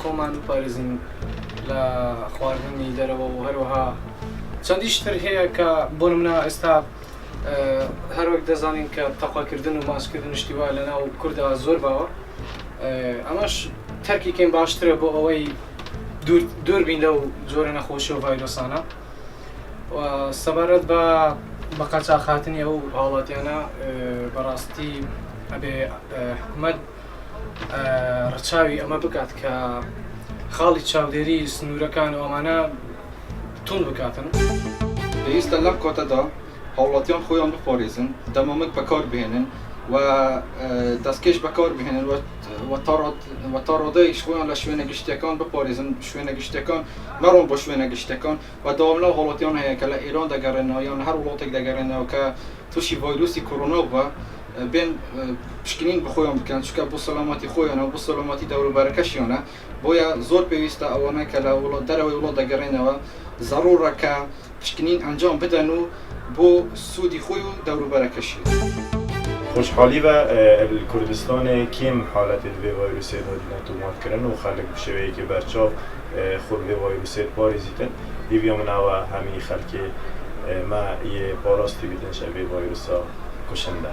خۆمان بپارێزین لە خواردنی دەرەوە و هەروەها چەندیش تر هەیە کە بۆ نمونە ئێستا هەروەک دەزانین کە تەقاکردن و ماسکردن شتیوا لەناو کوردەوە زۆر باوە ئەمەش تەرکێکێن باشترە بۆ ئەوەی دوور بین لەو جۆرە نەخۆشی و ڤایرۆسانە سەبارەت بە قاچاقخاتنی ئەو هاوڵاتیانە بەڕاستی ئەبێ حکومەت ڕەچاوی ئەمە بکات کە خاڵی چاودێری سنوورەکان و ئەمانە تون بکاتن. پێویستە لەم کۆتەدا هاوڵاتیان خۆیان بپارێزن دەمامک بەکار بهێنن و دەستکێش بەکار بهێنن و تا ڕۆدەیش خۆیان لە شوێنە گشتیەکان بپارێزن شوێنە گشتەکان مەڕۆن بۆ شوێنە گشتەکان و داواملەو هاوڵاتیان هەیە کە لە ئێران دەگەڕێنەوە یان هەر وڵاتێک دەگەڕێنەوە کە تووشی ڤایرۆسی کۆرۆنا بووە بێن پشکنین بە خۆیان بکەن چونکە بۆ سەلامەتی خۆیانەوە بۆ سەلامەتی دەوروبەرەکەشیانە بۆیە زۆر پێویستە ئەوانە کە لە دەرەوەی وڵات دەگەڕێنەوە ضرورە کە پشکنین ئەنجام بدەن و بۆ سوودی خۆی و دەوروبەرەکەشی. خوشحالی و کردستان کم حالت دوی ویروسی دادن تومات کردن و خلق بشویی که برچاو خود ویروسی پاریزیتن دیویا منوا همین خلک ما یه پاراستی بیدن شوی ویروسا کشنده.